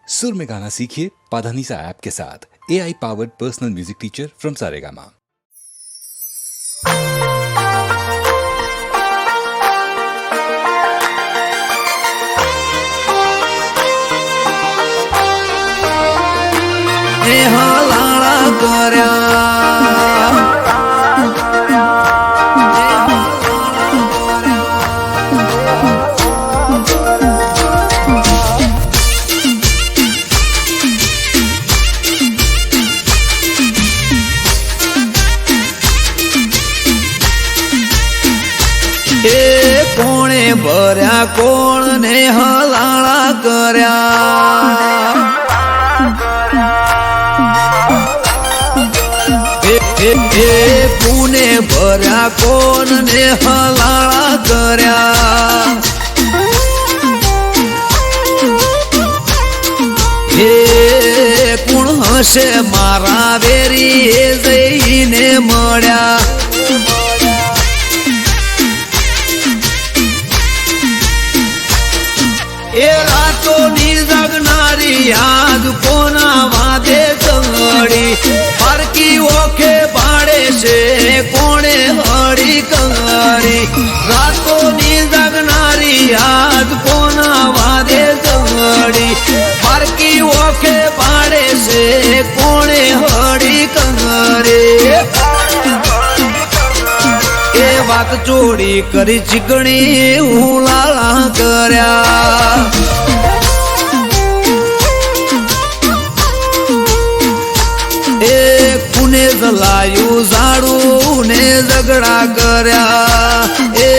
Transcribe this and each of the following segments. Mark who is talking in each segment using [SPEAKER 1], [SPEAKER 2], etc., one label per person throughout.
[SPEAKER 1] सुर में गाना सीखिए पाधानीसा ऐप के साथ। AI powered personal music teacher from Saregama.
[SPEAKER 2] કોણે ભર્યા કોણ ને હલાળા કર્યા પુને ભર્યા કોણ ને હલાળા કર્યા હે કોણ હશે મારા વેરી એ જઈને મળ્યા એ રાતોની જગનારી યાદ કોના વાદે કંગડી પારકી ઓખે પાડે છે કોણે હળી કંગડી રાતોની જગનારી યાદ કોના વાદે કંગડી પારકી ઓખે પાડે છે કોણે હળી કંગડી એ વાત ચોરી કરી ચીકણી ઉલાળા કર્યા એ કુને જલાયું ઝાડું ને ઝઘડા કર્યા એ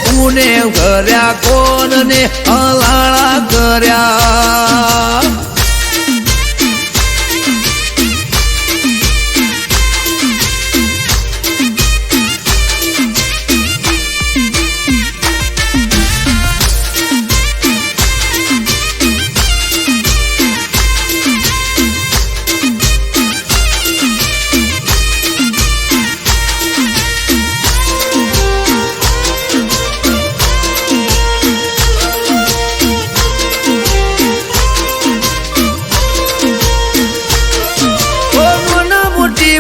[SPEAKER 2] કુને કર્યા કોણ ને હલાળા કર્યા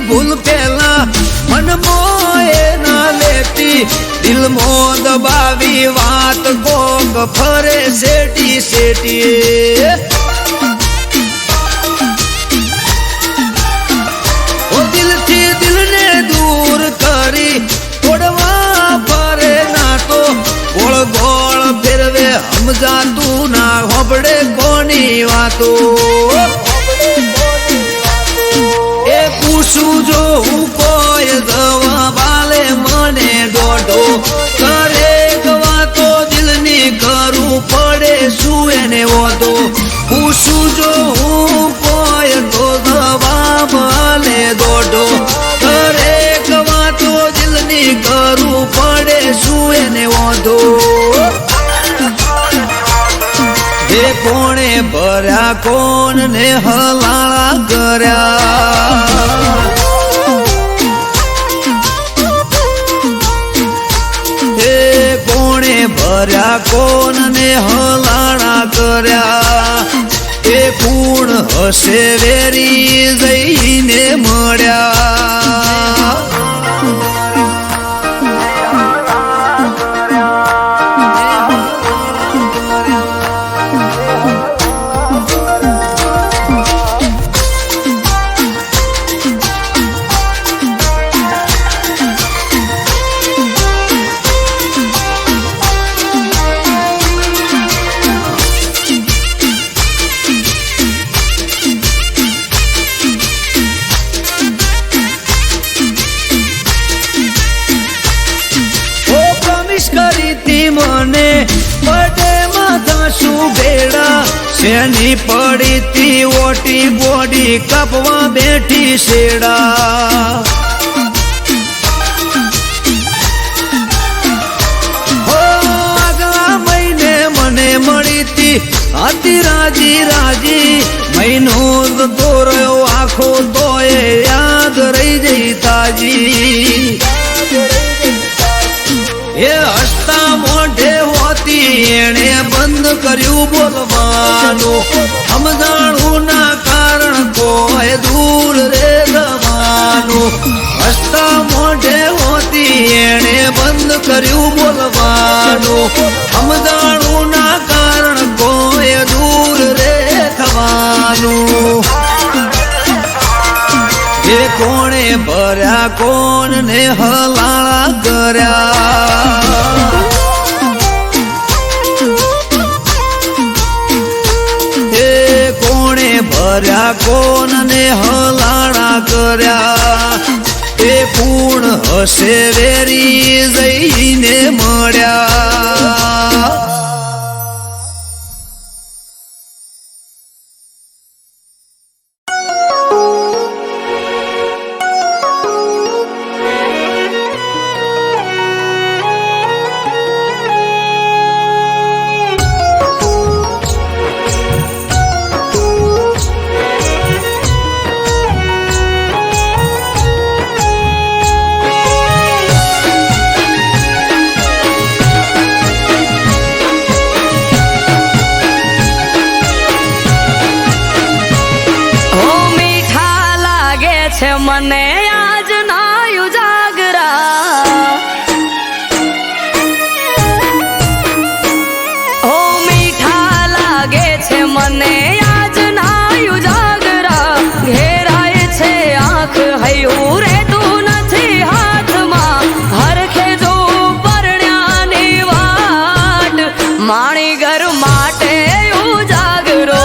[SPEAKER 2] ભૂલ પેલા મન મોએ ના લેતી દિલ મો દબાવી વાત કોક ફરે સેટી સેટી ઓ દિલથી દિલને દૂર કરી તોડવા ફરે ના તો ગોળ ગોળ ફેરવે સમજાતું ના હોબડે કોની વાતો પૂછું જો હું કોઈ દવા બાલે મને દોઢો કરે વાતો દિલની કરું પડે શું એને વધો પૂછું જો હું કોઈ તો દવા બાલે દોઢો કરે વાતો દિલની કરું પડે શું એને વધો એ કોણે ભર્યા કોણ ને હલાળા કર્યા ભર્યા કોણ ને હલાળા કર્યા એ કુણ હશે વેરી જઈને મળ્યા મને પડે માથા શું ભેડા શેની પડી તી ઓટી બોડી કપવા બેઠી શેડા આગલા મહિને મને મળી તી હતી રાજી રાજી મહિનો જતો રહ્યો આખો તોય યાદ રહી જઈ તાજી એ હસતા મોઢે હોતી એણે બંધ કર્યું બોલવાનું સમજાણું ભર્યા કોણ ને હલાળા કર્યા હે કોણે ભર્યા કોણ ને હલાળા કર્યા એ પૂર્ણ હશે વેરી જઈને મળ્યા
[SPEAKER 3] મને આજ ના ઉજાગરા હો મીઠા લાગે છે મને આજ ના ઉજાગરા ઘેરાય છે આંખ હૈયું રહેતું નથી હાથમાં હરખે જો પરણ્યાની વાટ માણી ઘર માટે ઉજાગરો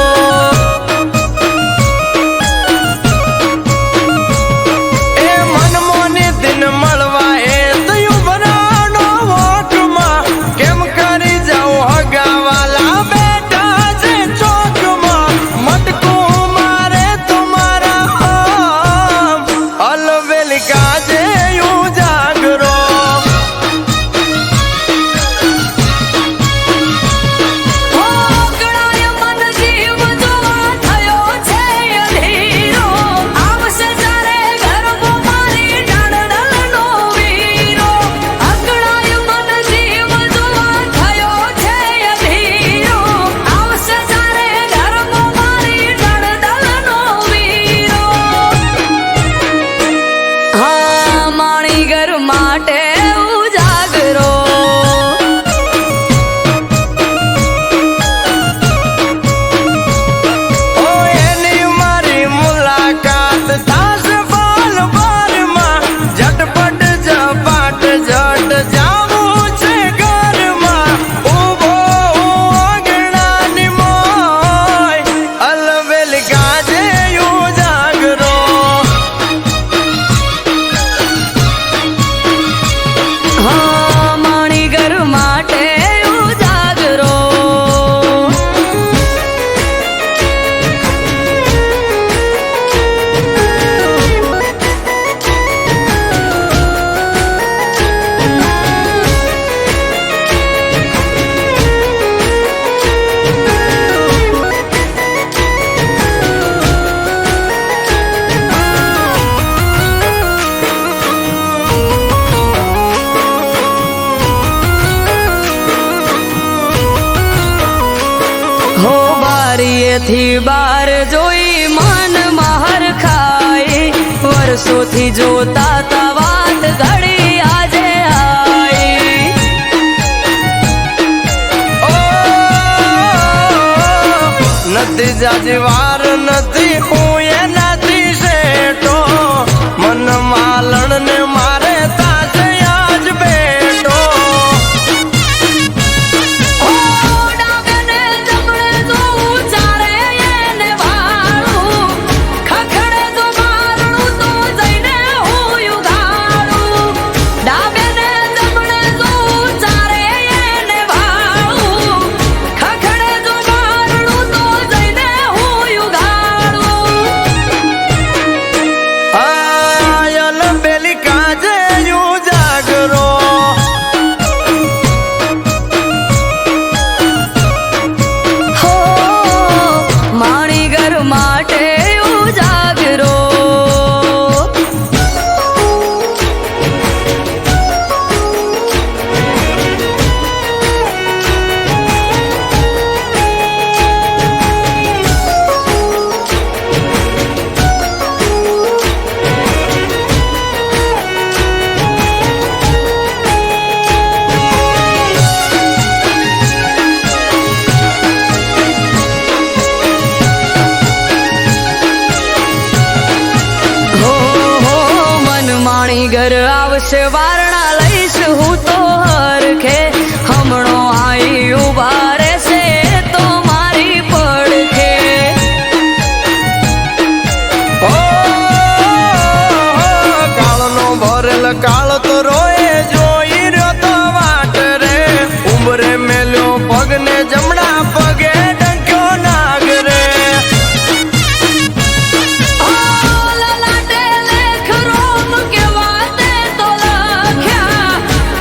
[SPEAKER 3] થી બાર જોઈ મન મહર ખાઈ વર્ષોથી જોતા તા વાત ઘડી આજે આઈ
[SPEAKER 4] નથી જાજવાર નથી હું એનાથી શેઠો મન માલણ ને મારે તાજે આજ બેઠો
[SPEAKER 3] ઘર આવશે વારણા લઈશ હું તો હરખે હમણો આઈ ઉભા રહેશે તો મારી પડખે
[SPEAKER 4] કાળનો ભરેલ કાળ તો રોએ જોઈ રહ્યો તો વાટ રે ઉંબરે મેલ્યો પગને જમણા પગે ડંક્યો નાગ રે
[SPEAKER 3] લલાટે લેખ રોમ કેવા તે તો લખ્યા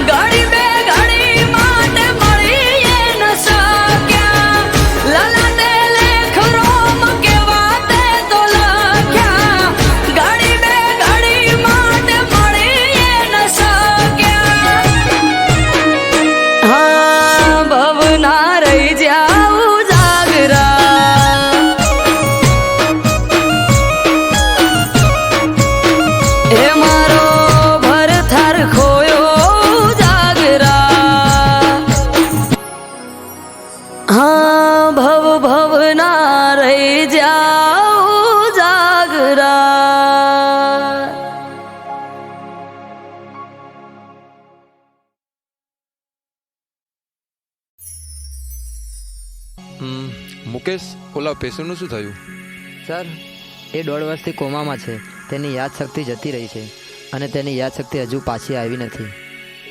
[SPEAKER 3] ઘડી બે ઘડી માટે મળીએ ન શક્યા લલાટે લેખ રોમ કેવા તે તો લખ્યા ઘડી બે ઘડી માટે મળીએ ન શક્યા હા ભવના રહી જાઉં જાગરા એ મારો ભરથાર ખોયો જાગરા હા ભવ ના રહી જાઉં જાગરા
[SPEAKER 5] મુકેશ, ઓલા પેશન્ટનું શું થયું?
[SPEAKER 6] સર, એ 1.5 વર્ષથી કોમામાં છે. તેની યાદશક્તિ જતી રહી છે અને તેની યાદશક્તિ હજુ પાછી આવી નથી.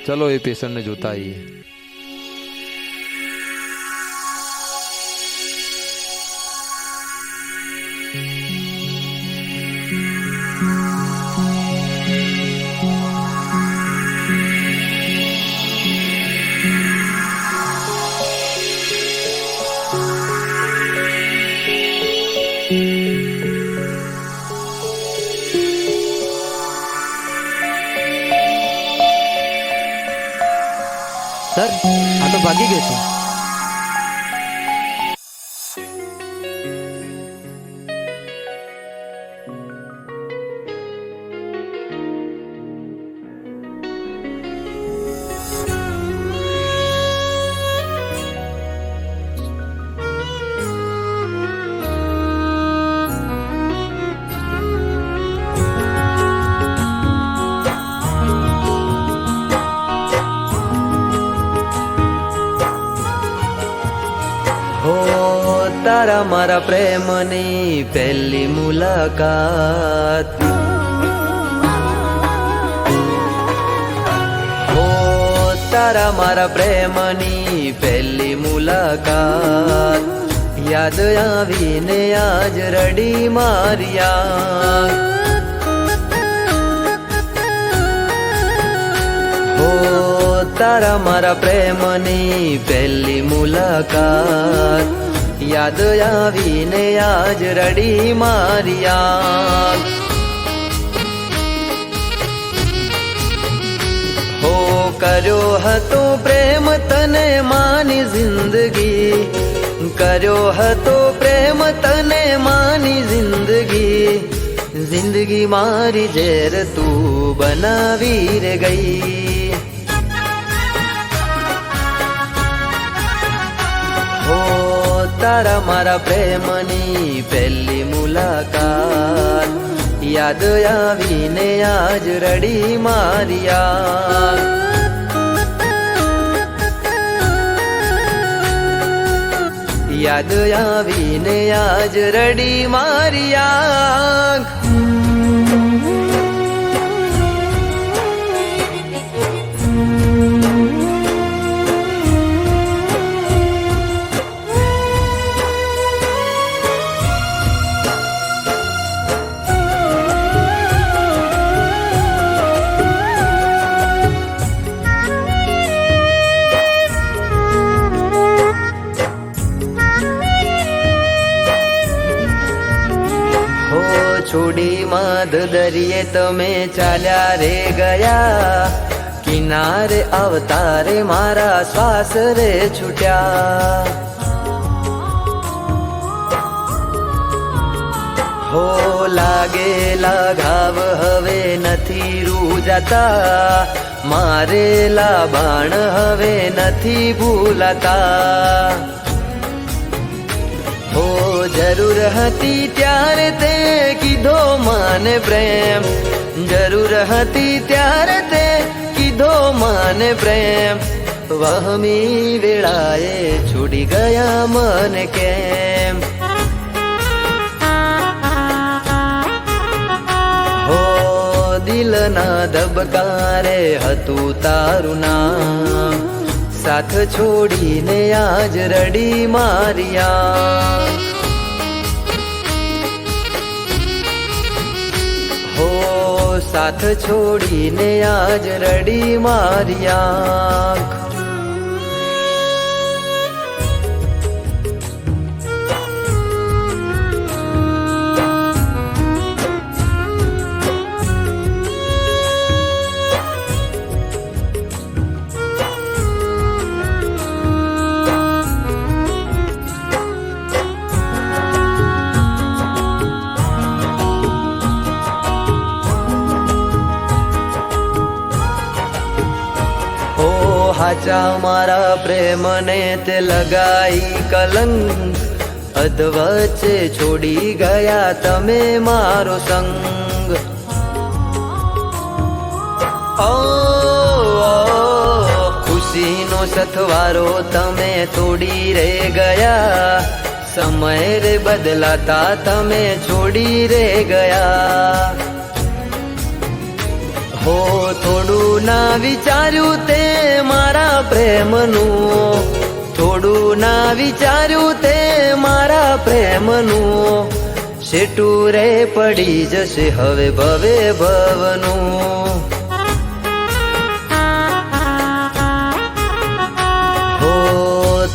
[SPEAKER 5] ચલો એ પેશન્ટને જોતા આવીએ.
[SPEAKER 6] સર, આ તો ભાગી ગયો છે.
[SPEAKER 2] તારા મારા પ્રેમની પહેલી મુલાકાત હો તારા મારા પ્રેમની પહેલી મુલાકાત યાદ આવીને આજ રડી માર્યા હો તારા મારા પ્રેમની પહેલી મુલાકાત યાદ આવીને આજ રડી માર્યા હો કર્યો હતો પ્રેમ તને માની જિંદગી કર્યો હતો પ્રેમ તને માની જિંદગી જિંદગી મારી ઝેર તું બનાવી રે ગઈ તારા મારા પ્રેમની પહેલી મુલાકાત યાદ આવીને આજ રડી માર્યા યાદ આવીને આજ રડી માર્યા છોડી માધ દરિયે તમે ચાલ્યા રે ગયા કિનારે અવતારે મારા શ્વાસ રે છૂટ્યા હો લાગેલા ઘાવ હવે નથી રૂજાતા મારેલા બાણ હવે નથી ભૂલાતા હો
[SPEAKER 6] જરૂર હતી ત્યારે તે કીધો મને પ્રેમ, જરૂર હતી ત્યારે તે કીધો મને પ્રેમ, વહમી વેળાએ છોડી ગયા મને કેમ. હો દિલના ધબકારે હતું તારું નામ, સાથ છોડીને આજ રડી મારિયા. હો સાથ છોડીને આજ રડી મારિયા. હાચા મારા પ્રેમને તે લગાઈ કલંક, અધવચ્ચે છોડી ગયા તમે મારો સંગ. ઓ ખુશીનો સથવારો તમે તોડી રે ગયા, સમય રે બદલાતા તમે છોડી રે ગયા. હો થોડું ના વિચાર્યું તે મારા પ્રેમનું, થોડું ના વિચાર્યું તે મારા પ્રેમનું, શેટું રે પડી જશે હવે ભવે ભવનું. હો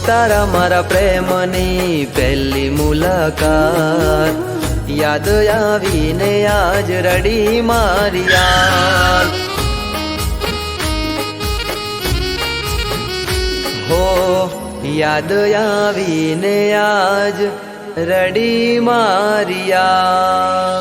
[SPEAKER 6] તારા મારા પ્રેમની પહેલી મુલાકાત યાદ આવીને આજ રડી મારિયા. હો યાદ આવીને આજ રડી મારિયા.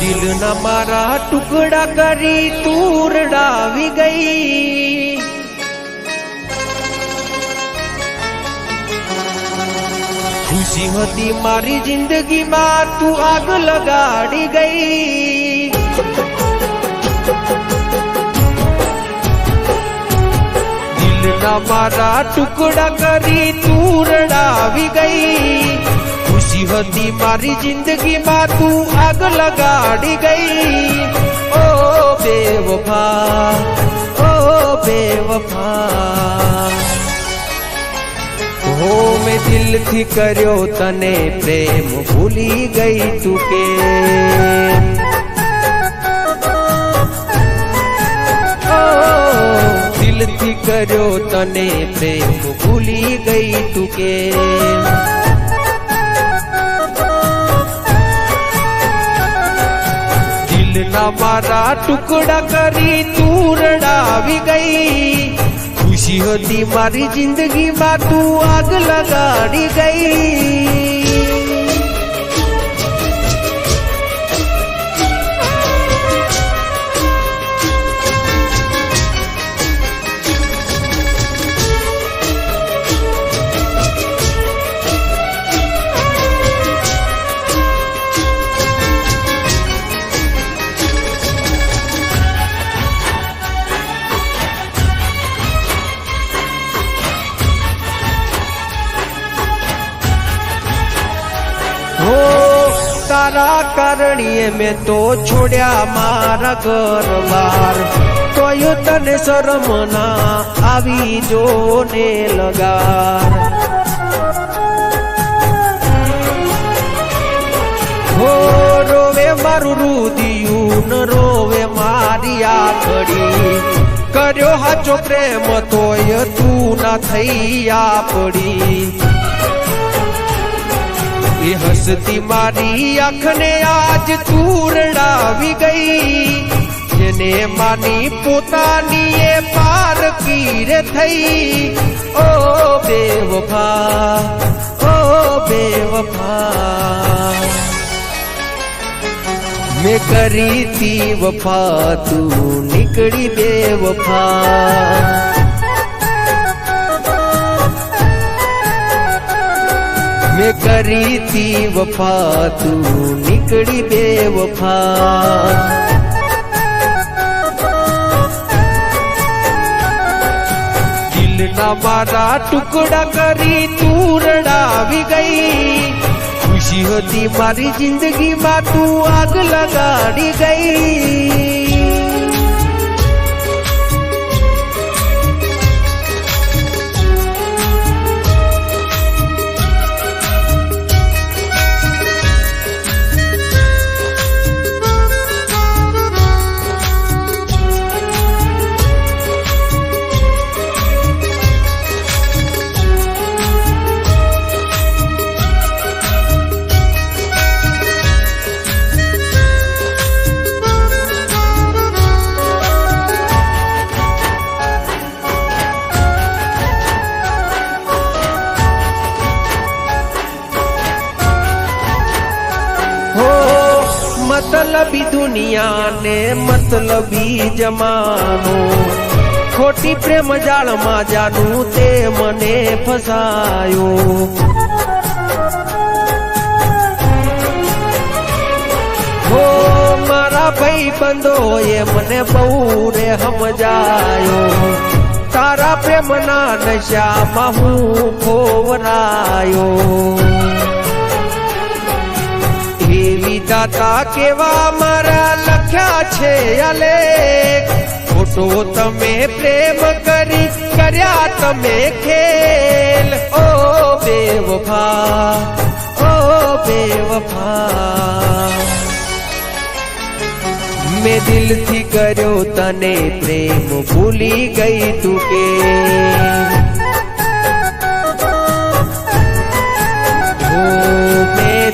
[SPEAKER 4] દિલના મારા ટુકડા કરી તું રડાવી ગઈ, ખુશી હતી મારી જિંદગીમાં તું આગ લગાડી ગઈ. દિલના મારા ટુકડા કરી તું રડાવી ગઈ, ખુશી હતી મારી જિંદગીમાં તું આગ લગાડી ગઈ. ઓ બેવફા, ઓ બેવફા, હો મેં દિલથી કર્યો તને પ્રેમ ભૂલી ગઈ તું કે. દિલથી કર્યો તને પ્રેમ ભૂલી ગઈ તું કે. દિલના મારા ટુકડા કરી તું રડાવી ગઈ, ખુશી હતી મારી જિંદગીમાં તું આગ લગાડી ગઈ. તારા કારણીએ મેં તો છોડ્યા મારા ઘર બાર, તોય તને શરમ ના આવી જો ને લગાર. હો રોવે મારું રુદિયું ન રોવે મારી આખડી, કર્યો હાચો પ્રેમ તોય તું ના થઈ આપડી. એ હસતી મારી આંખને આજ તું રડાવી ગઈ, જેને માની પોતાની એ પારકી રે થઈ. ઓ બેવફા, ઓ બેવફા, મેં કરી તી વફા તું નીકળી બેવફા. મેં કરી તી વફા તું નીકળી બેવફા. દિલના મારા ટુકડા કરી તું રડાવી ગઈ, ખુશી હતી મારી જિંદગીમાં તું આગ લગાડી ગઈ. मतलबी दुनिया ने मतलबी जमानो, खोटी प्रेम जाल में जानू ते मने फसायो. हो मारा भाई बंदो ये मने बहु रे समझायो, तारा प्रेम ना नशा में हूँ खोवरायो. दाता केवा मारा लख्या छे अलेख, ખોટો તમે પ્રેમ કરી કર્યા તમે ખેલ. ઓ બેવફા, ઓ બેવફા, મેં દિલથી કર્યો તને પ્રેમ ભૂલી ગઈ તું કે.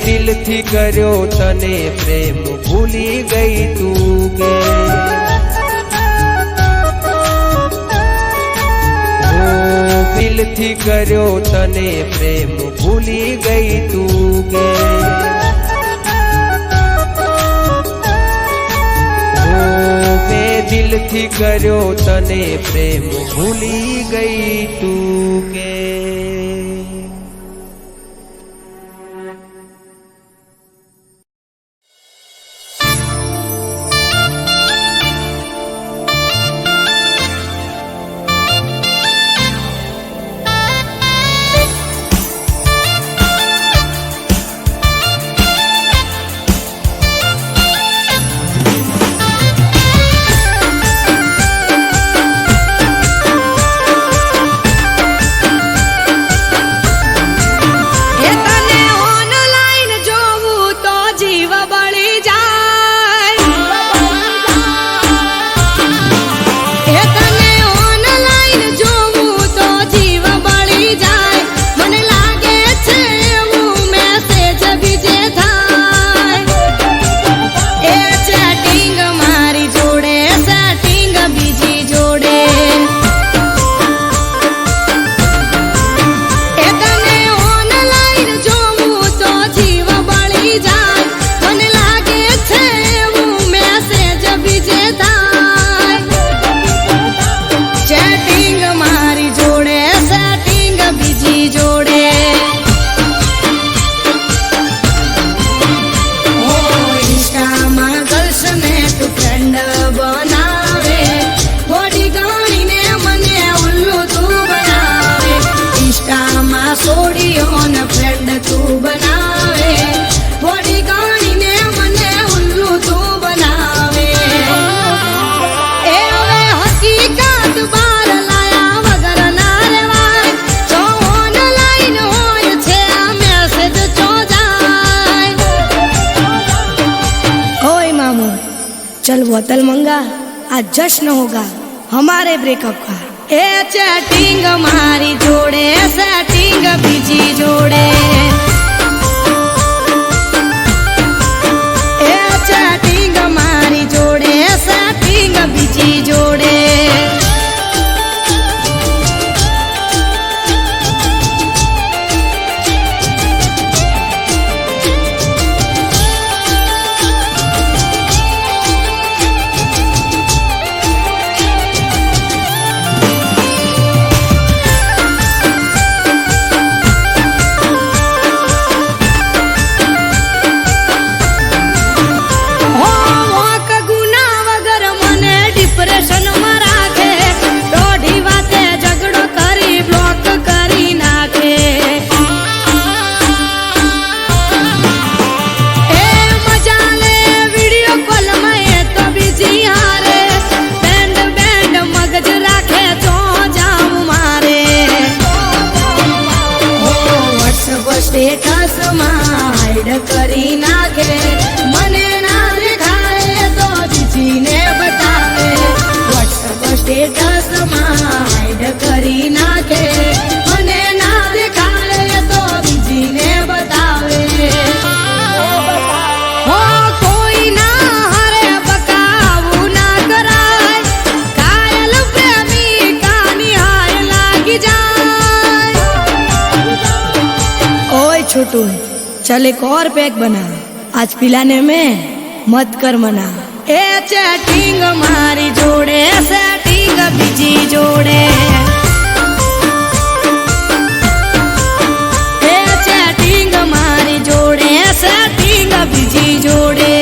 [SPEAKER 4] દિલથી કર્યો તને પ્રેમ ભૂલી ગઈ તું કે. દિલથી કર્યો તને પ્રેમ ભૂલી ગઈ તું કે. મેં દિલથી કર્યો તને પ્રેમ ભૂલી ગઈ તું કે.
[SPEAKER 7] बोतल मंगा, आज जश्न होगा हमारे ब्रेकअप का। ए चैटिंग मारी जोड़े, सेटिंग बीजी जोड़े, ए चैटिंग मारी जोड़े, सेटिंग बीजी जोड़े। स्टेटस हाइड करी नाखे, मने ना देखाए तो बीजी ने बतावे। व्हाट्सएप स्टेटस हाइड करी नाखे, मने ना देखाए तो बीजी ने बतावे। हो कोई ना हरे बकाऊ ना कराए, कायल प्रेमी का निहाय लागी जाए। ओए छोटू, चल एक और पैक बना, आज पिलाने में मत कर मना। ए चैटिंग मारी जोड़े, सेटिंग बीजी जोड़े, ए चैटिंग मारी जोड़े, सेटिंग बीजी जोड़े।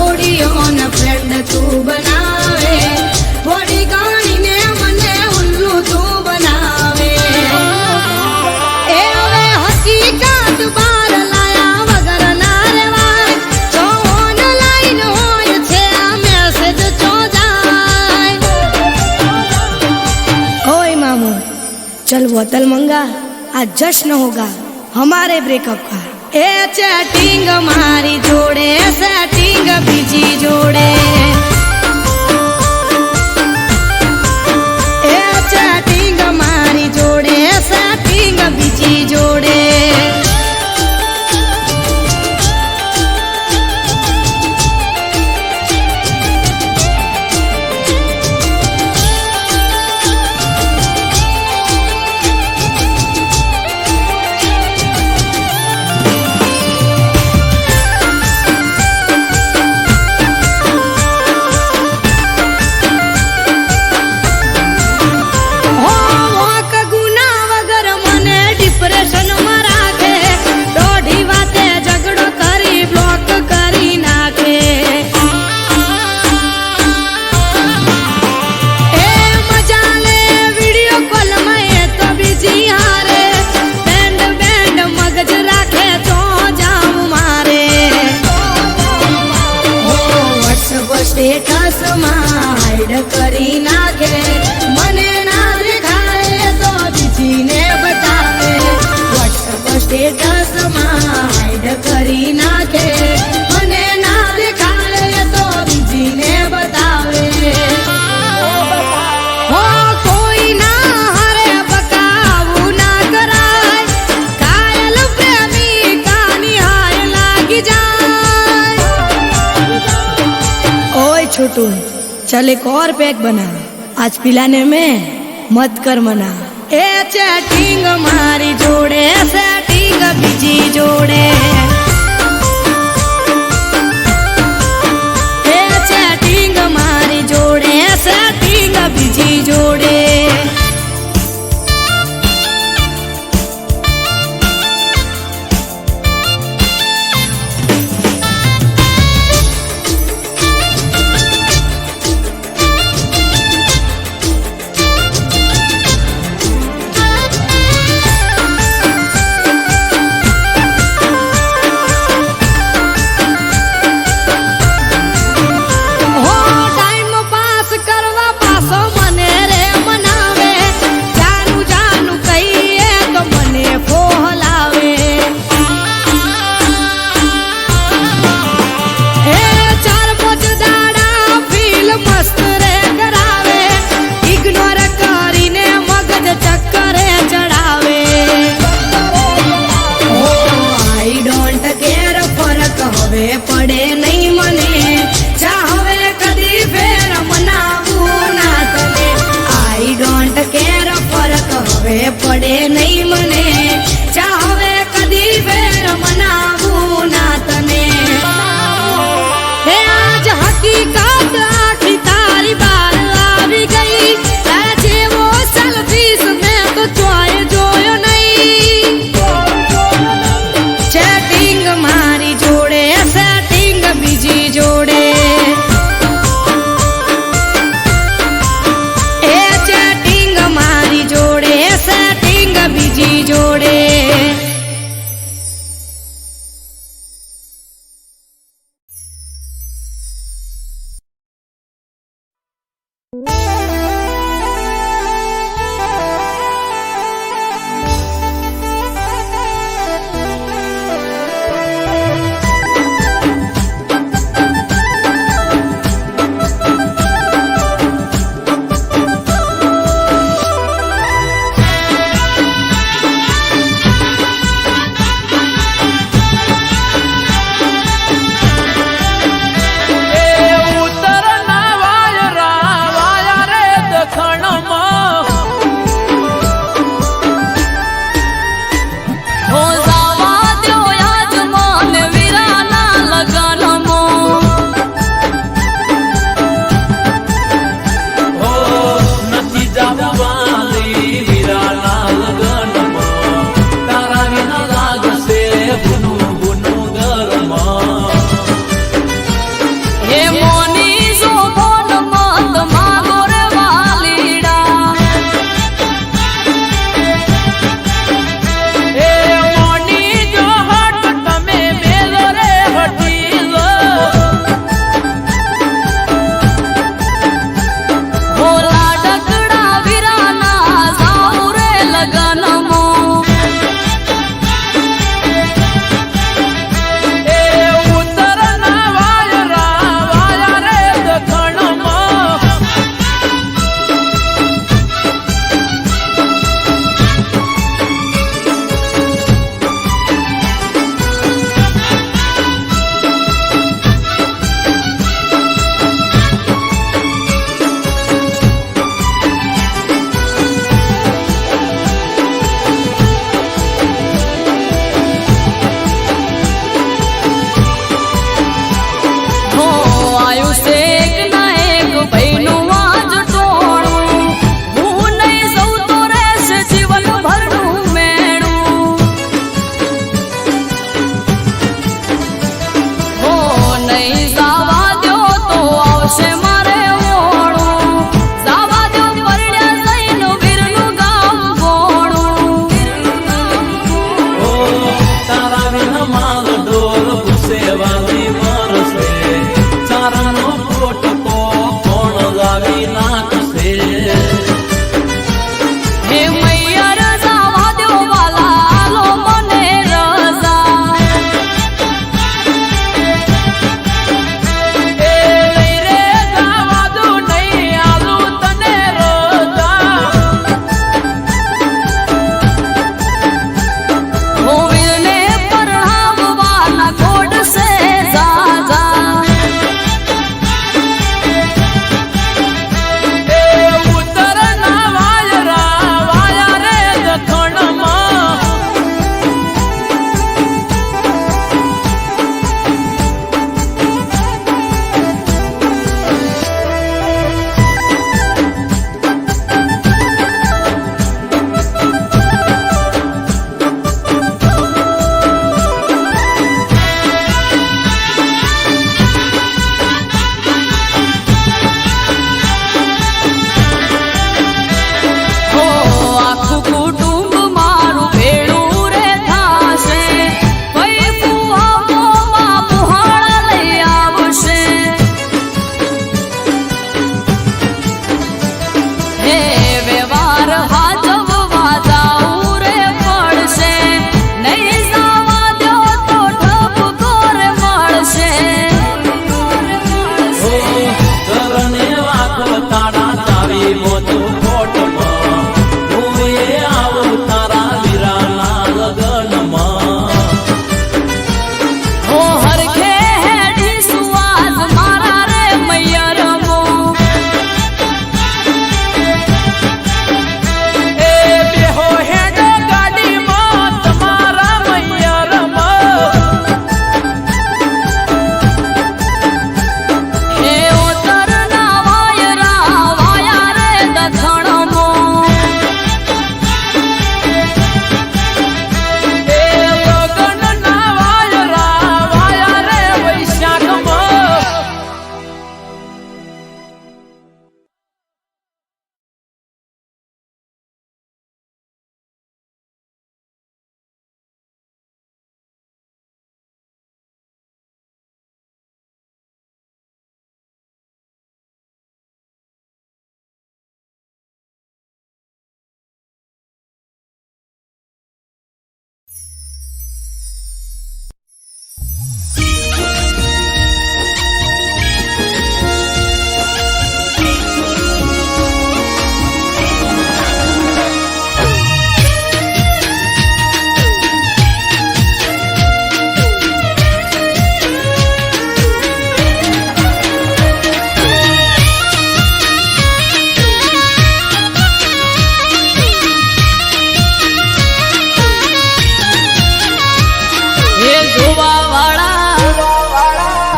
[SPEAKER 7] જોડીઓને ફ્રેન્ડ તું બનાવે થોડી ગાણીને મને ઉલ્લુ તું બનાવે એ હવે હકીકત બાર લાયા વગર ના રેવાય જો ઓનલાઈન હોય છે આ મેસેજ ચો જાય ओए मामू चल बोतल मंगा आज जश्न होगा हमारे ब्रेकअप का ए चैटिंग मारी जोड़े सेटिंग बीजी जोड़े ए चैटिंग मारी जोड़े सेटिंग बीजी जोड़े स्टेटस हाइड करी नाखे मने ना देखाए तो बीजी ने बतावे व्हाट्सएप स्टेटस हाइड करी नाखे मने ना देखाए तो बीजी ने बतावे हो कोई ना हरे बकाऊ ना कराय कायल प्रेमी कानी हाय लागी जाए ओए छोटू चल एक और पैक बना आज पिलाने में मत कर मना ए चैटिंग मारी जोड़े सेटिंग बीजी जोड़े ए चैटिंग मारी जोड़े सेटिंग बीजी जोड़े પડે નહીં મને ચાહવે કદી ફેર મનાવું ના તને આઈ ડોન્ટ કેર ફરક હવે પડે નહીં મને ચાહવે કદી ફેર મનાવું ના તને હે આજ હકીકત આખી તારી બાર આવી ગઈ તારા જેવો સેલ્ફીસ મેં તો ચોય જોયો નહીં ચેટિંગ મારી જોડે બીજી જોડે એ ચેટિંગ મારી જોડે સેટિંગ બીજી જોડે
[SPEAKER 4] ઉત્તર ના વાયરા વાયા રે
[SPEAKER 3] હે મોની શોભોન મત માગો રે વાલીડા
[SPEAKER 8] એ મોની જો હટ તમે મેલો રે હટી લો
[SPEAKER 3] ભોલા ડકડા વીરાના જાઉ રે લગનમો
[SPEAKER 8] એ ઉત્તરના વાયા રે દખણમાં
[SPEAKER 3] હો આયુ શેક ના એક ભાઈનું આજ ટોળું હું નહીં સૌ તો રહેશે જીવન ભરનું મેળું હો નહીં જાવા દો તો આવશે મારે ઓળું જાવા દો પરણ્યા જઈને વીરનું ગામ ગોળું
[SPEAKER 8] તારા વિના માલ ડોલ સેવાની મારશે ચારનો પોટકો કોણ લાવી નાખશે
[SPEAKER 3] હે મૈયર જાવા દો વાલા આલો મને રજા
[SPEAKER 8] એ લઈ રે જાવા દો નહીં આલું તને રોજા
[SPEAKER 3] હો વીરને પરણાવવાના ખોડશે જાજા
[SPEAKER 8] એ ઉત્તરના વાયા રે દખણમાં
[SPEAKER 3] હો આખું કુટુંબ મારું ભેળું રે થાશે કઈ ફુવાઓમાં પુહાણા લઈ આવશે હે વ્યવહાર હાજવવા જાઉં રે પડશે નહીં જાવા દો તો ઠપકો રે મળશે
[SPEAKER 8] કરને વાકો તારા ચાવી મોતું કોટમાં હું એ આવું તારા વીરાના લગનમાં
[SPEAKER 3] હો હરખે હેડી સુવાસ મારા રે મૈયરમો
[SPEAKER 8] એ બેહો હેડ ગાડીમાં તમારા મૈયરમાં
[SPEAKER 3] હે ઉત્તરના વાયા રે દખણમો
[SPEAKER 8] એ લગનના વાયા રે વૈશાખમાં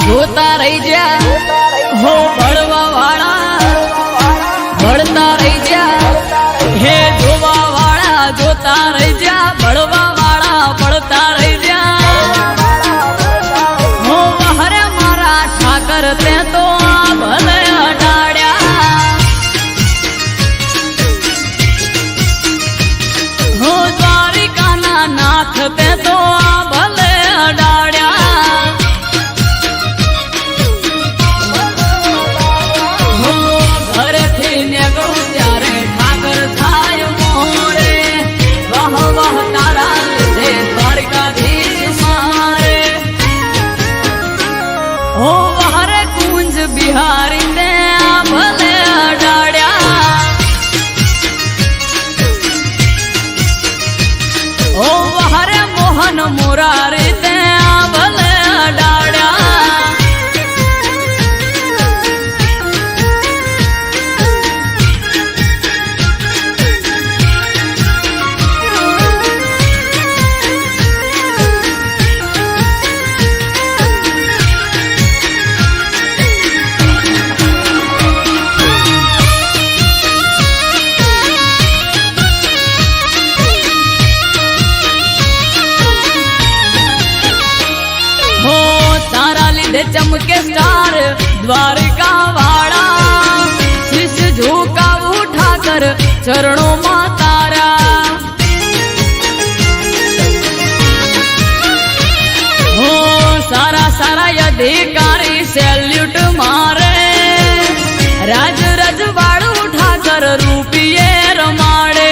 [SPEAKER 3] જોતા રહી જા હો ભણવા વાળા ભણતા રહી જા હે જોવા વાળા જોતા રહી જા ભણવા વાળા ભણતા રહી જા હો હરે મારા ઠાકર તે તો આ ભલે અડાડ્યા હો દ્વારિકાના નાથ તે તો આ ભલે અડાડ્યા હો ઘરેથી નીકળું ત્યારે ઠાકર થાય મોરે વાહ વાહ તારા લીધે દ્વારકાધીશ મારે હો વહરે કુંજ બિહારી ને આ ભલે અડાડ્યા ઓ વહરે મોહન મુરારી તે આ ભલે અડાડ્યા હો તારા લીધે ચમકે સ્ટાર દ્વારકા વાળા શીશ ઝુકાવું ઠાકર ચરણો માં તારા હો સારા સારા અધિકારી સેલ્યુટ મારે રાજ રજવાડું ઠાકર રૂપિયે રમાડે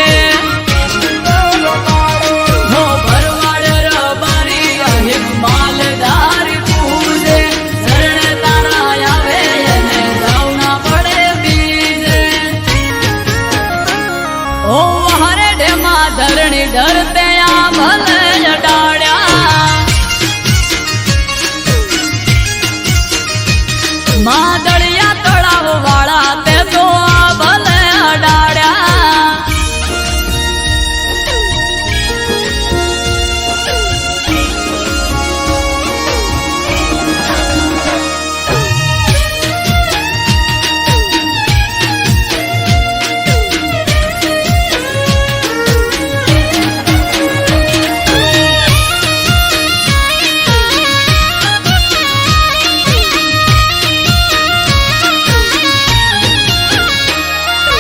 [SPEAKER 3] હો ભરવાડ રબારી અહિક માલદાર પૂજે શરણ તારા આવે એને જાવ ના પડે બીજે ઓ હરે ડેમાં ધરણી ડરતે આ ભલે અડાડ્યા માદળિયા તળાવ વાળા તે તો આ ભલે અડાડ્યા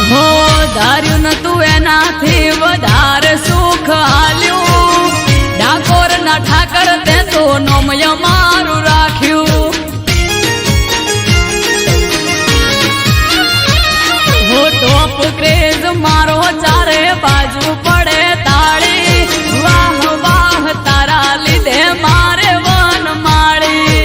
[SPEAKER 3] હો ધાર્યું નતું એનાથી વધારે સુખ આલ્યું ડાકોર ના ઠાકર તે તો નોમય મારું રાખ્યું હો ટોપ ક્રેઝ મારો ચારે બાજુ પડે તાળી વાહ વાહ તારા લીધે મારે વન માળી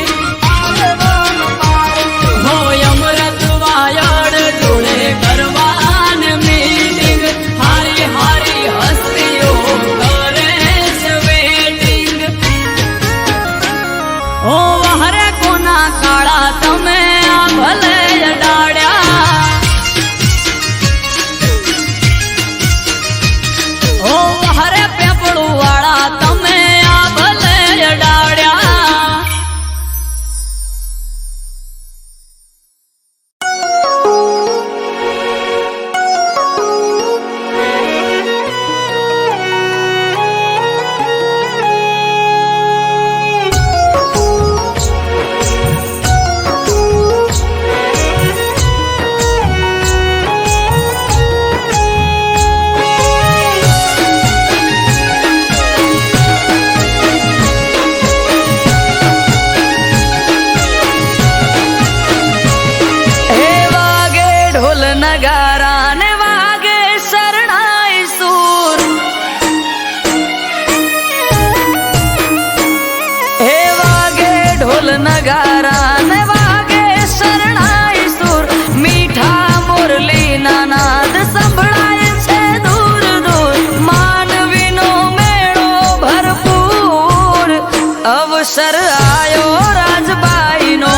[SPEAKER 3] હો અમૃત વાયડ જોડે કરવાન મીટિંગ હારી હારી હસ્તીઓ કરે છે વેટિંગ ઓ હરે કોના કાળા તમે આ ભલે અડાડ્યા ઓ હરે પેપડું વાળા તમે આ ભલે અડાડ્યા એ વાગે ઢોલ નગારા ને વાગે શરણાઈ સૂર એ વાગે ઢોલ નગારા ને વાગે શરણાઈ સૂર મીઠા મુરલી ના નાદ સંભળાય છે દૂર દૂર માનવીનો મેળો ભરપૂર અવસર આયો રાજબાઈનો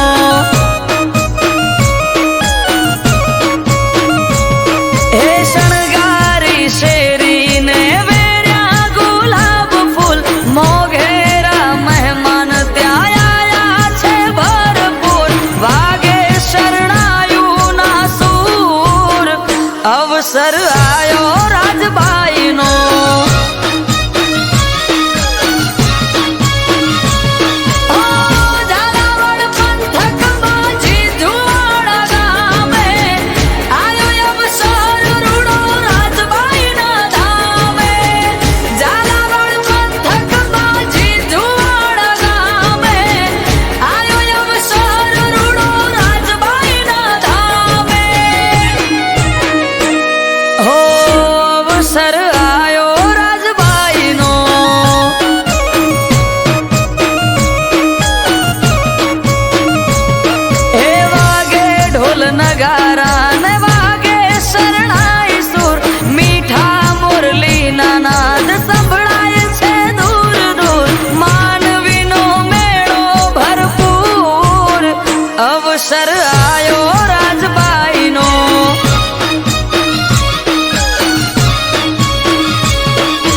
[SPEAKER 3] એ શણગારી શેરીને વેર્યા ગુલાબ ફૂલ મોઘેરા મહેમાન ત્યાં આયા છે ભરપૂર વાગે શરણાયું ના સૂર અવસર આયો રાજબાઈનો ઝાલાવાડ પંથકમાં જીજુ આયો રાજબાઈનો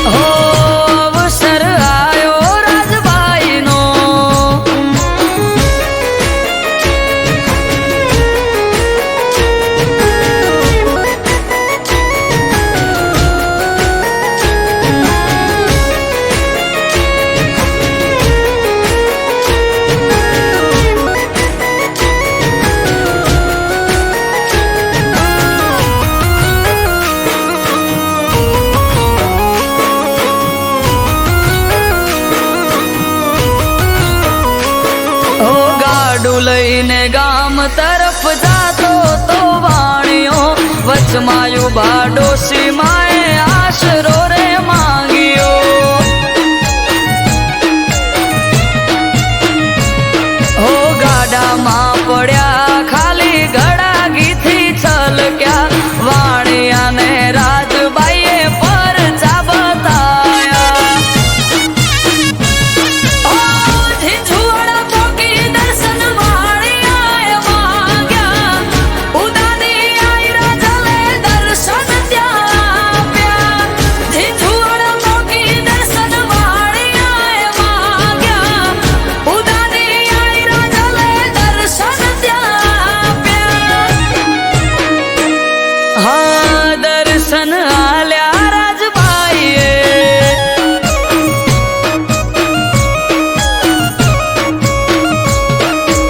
[SPEAKER 3] હો અવસર આયો રાજબાઈનો લઈને ગામ તરફ જાતો તો વાણિયો વચમાયું ભાડોશી માએ આશરો રે માંગ્યો હો ગાડામાં પડ્યા ખાલી ગળાગીથી છલક્યા વાણિયાને રાજબાઈએ પરચા બતાયા દર્શન આલ્યા રાજબાઈએ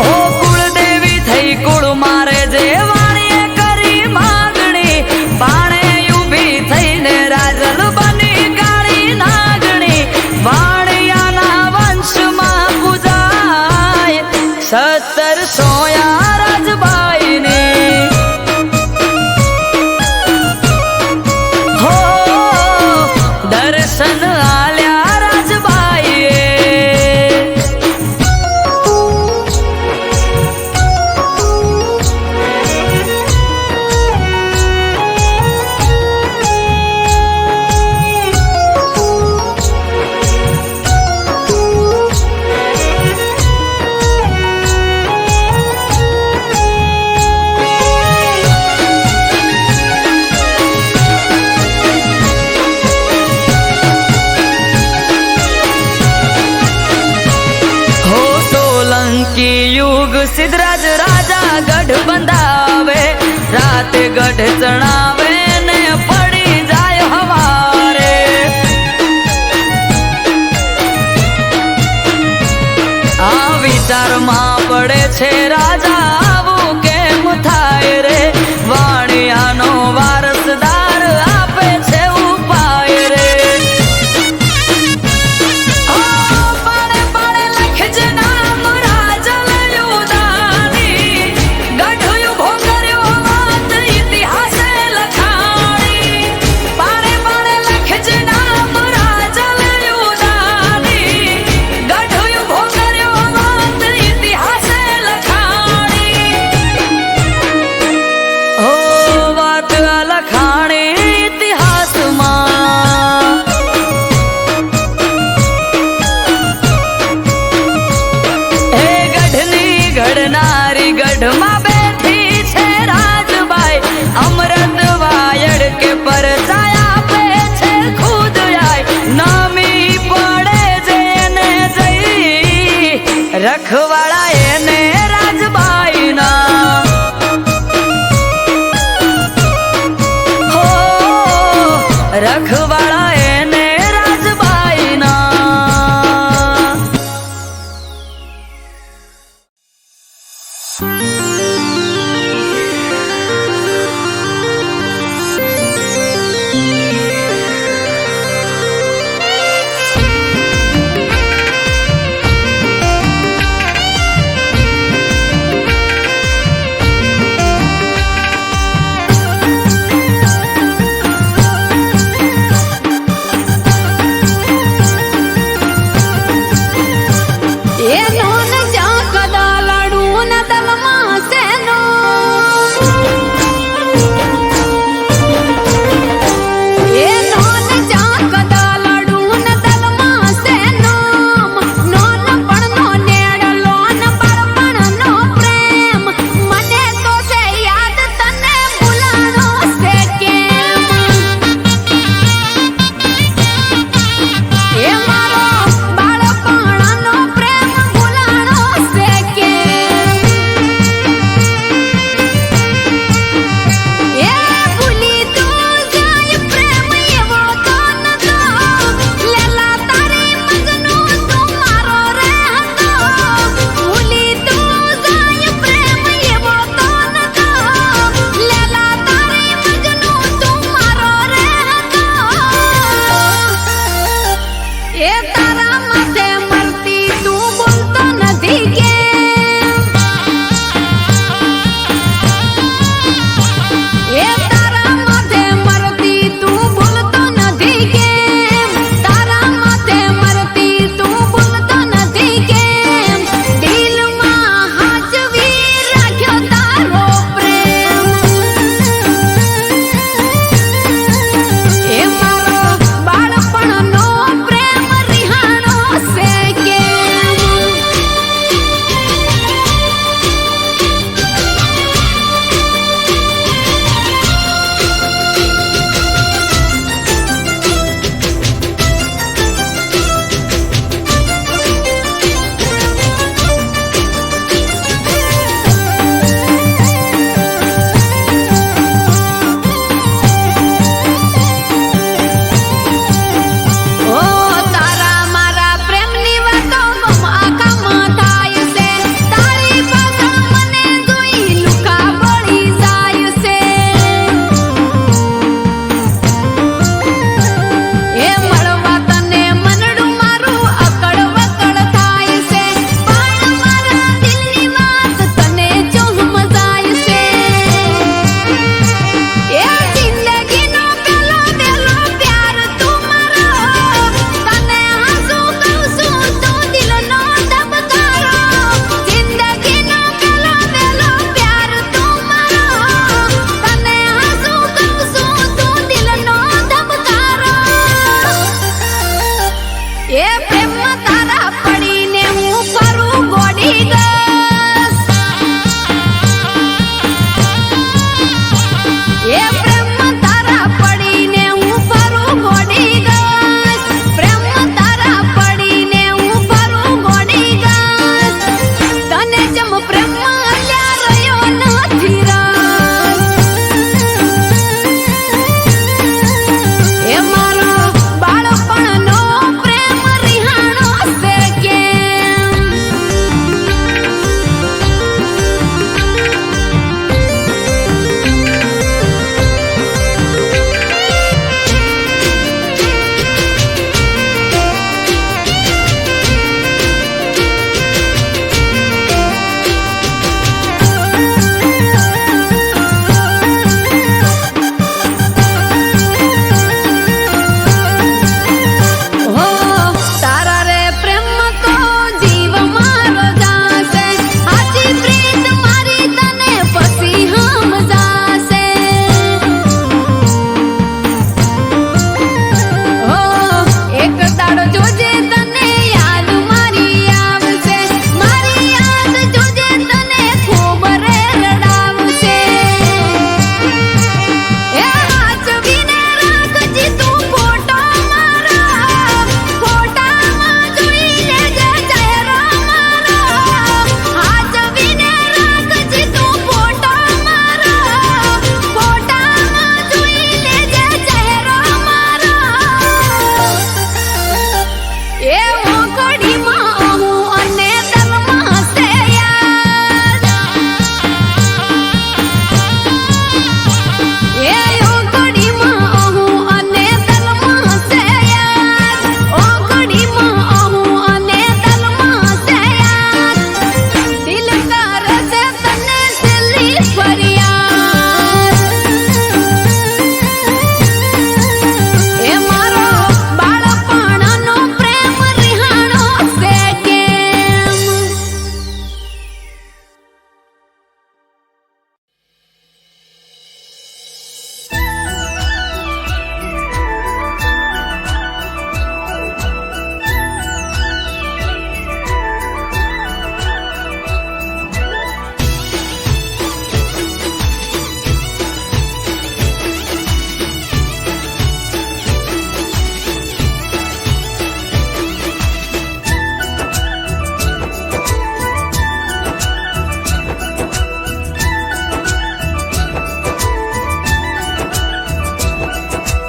[SPEAKER 3] ઓ કુળદેવી થઈ કુળ મારે જે વાણીએ કરી માગણી બાણે ઊભી થઈને રાજલ બની કાળી નાગણી વાણિયાના વંશમાં પૂજાય 1700 રાજબાઈની દર્શન આલ્યા રાજબાઈએ યુગ સિદ્ધરાજ રાજા ગઢ બંધાવે રાતે ગઢ ચણાવે ને પડી જાય હવારે આ વિચારમાં પડે છે રાજા આવું કેમ થાય રે વાણિયાનો વારસદાર આપે છે ઉપાય રે ગઢમાં બેઠી છે રાજબાઈ અમૃત વાયડ કે પરચાય આપે છે ખુદ આય નામી પડે જેને જઈ રખવાળા એને રાજબાઈના હો રખવાળા એને રાજબાઈના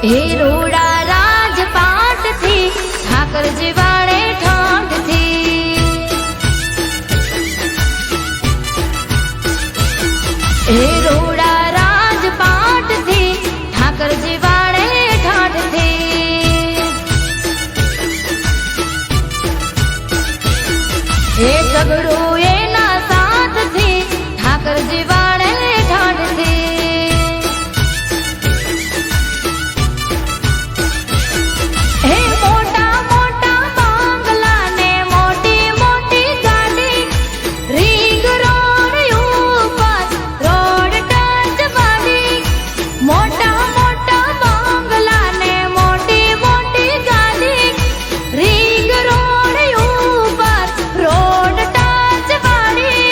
[SPEAKER 3] હે રોડા રાજપાટથી ઠાકરજી વાળે ઠાઠથી હે રોડા રાજપાટથી ઠાકરજી વાળે ઠાઠથી હે સગડું એના સાથથી ઠાકરજી વાળે ઠાઠથી હે મોટા મોટા બંગલા ને મોટી મોટી ગાડી રીંગ રોડ ઉપર રોડ ટચ વાળી મોટા મોટા બંગલા ને મોટી મોટી ગાડી રીંગ રોડ ઉપર રોડ ટચ વાળી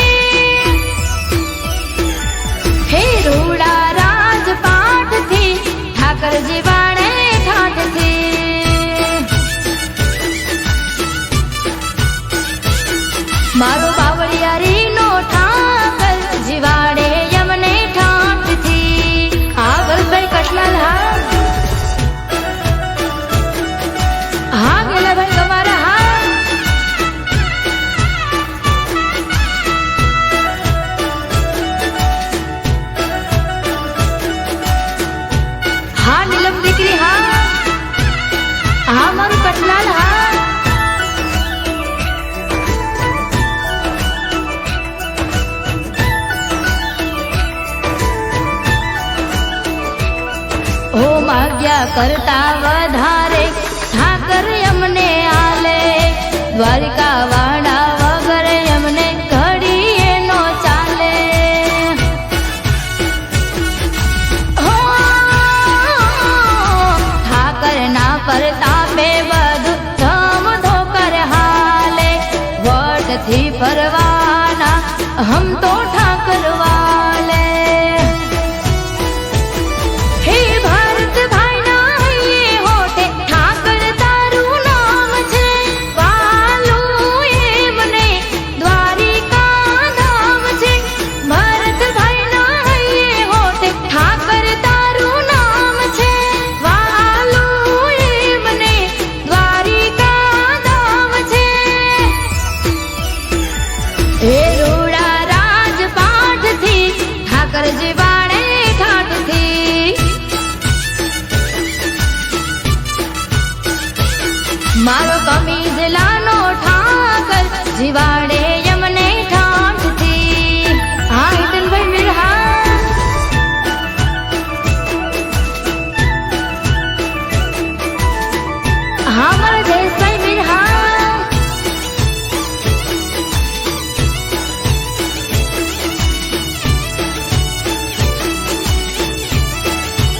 [SPEAKER 3] હે રોડા રાજપાટથી ઠાકરજી વાળે ઠાઠથી મારો બાવળિયારીનો ઠાકર જીવાડે યમને ઠાઠથી આગળ ભાઈ કટલાલ હા ગેલા ભાઈ તમારા હા નીલમ દીકરી હા મારું કટલાલ હા ઓ માગ્યા કરતા વધારે ઠાકર અમને આલે દ્વારિકા વાડા વગર અમને ઘડીએ નો ચાલે હો ઠાકર ના પરતાપે બધું ધમ ધોકર હાલે વટથી ફરવાના હમ તો ઠાકર વાલે હે ભારત ભાઈના હૈયે હોઠે ઠાકર તારું નામ છે વાલું એમને દ્વારિકા ધામ છે ભારત ભાઈના હૈયે હોઠે ઠાકર તારું નામ છે વાલું એમને દ્વારિકા ધામ છે હે રોડા રાજપાટથી ઠાકરજી વાળે ઠાઠથી મારો કમીજ લાનો ઠાકર જીવાડે યમને ઠાઠથી હા હિતનભાઈ મીર હા મારા જયેશભાઈ મીર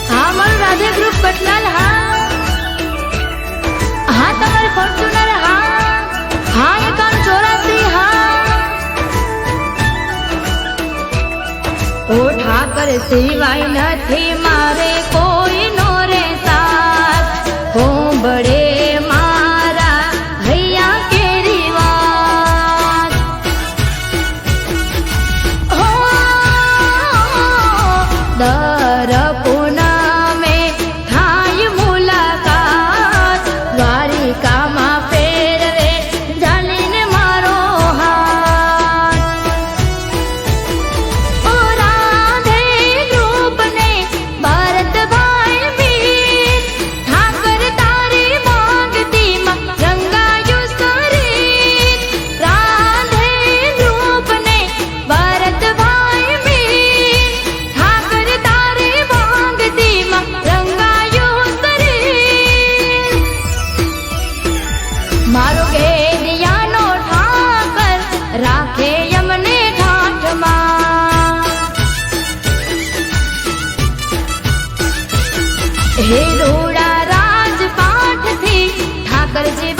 [SPEAKER 3] હા મારું રાધે ગ્રુપ કટલાલ હા તમારે ફોર્ચ્યુનર હા 5184 હા ઓ ઠાકર સિવાય નથી મારે કોઈ નો રે સાથ હોંભળે મારા હૈયા કેરી વાત હો દર પૂનમે થાય મુલાકાત દ્વારિકામાં ફેરવે જાલીને મારો હાથ ઓ રાધે ગ્રુપને ભરતભાઈ મીર ઠાકર તારી માંગતીમાં રંગાયું શરીર રાધે ગ્રુપને ભરતભાઈ મીર ઠાકર તારી માંગતીમાં રંગાયું શરીર મારો કેડિયાનો ઠાકર રાખે યમને ઠાઠમાં હે રોડા રાજપાટથી ઠાકરજી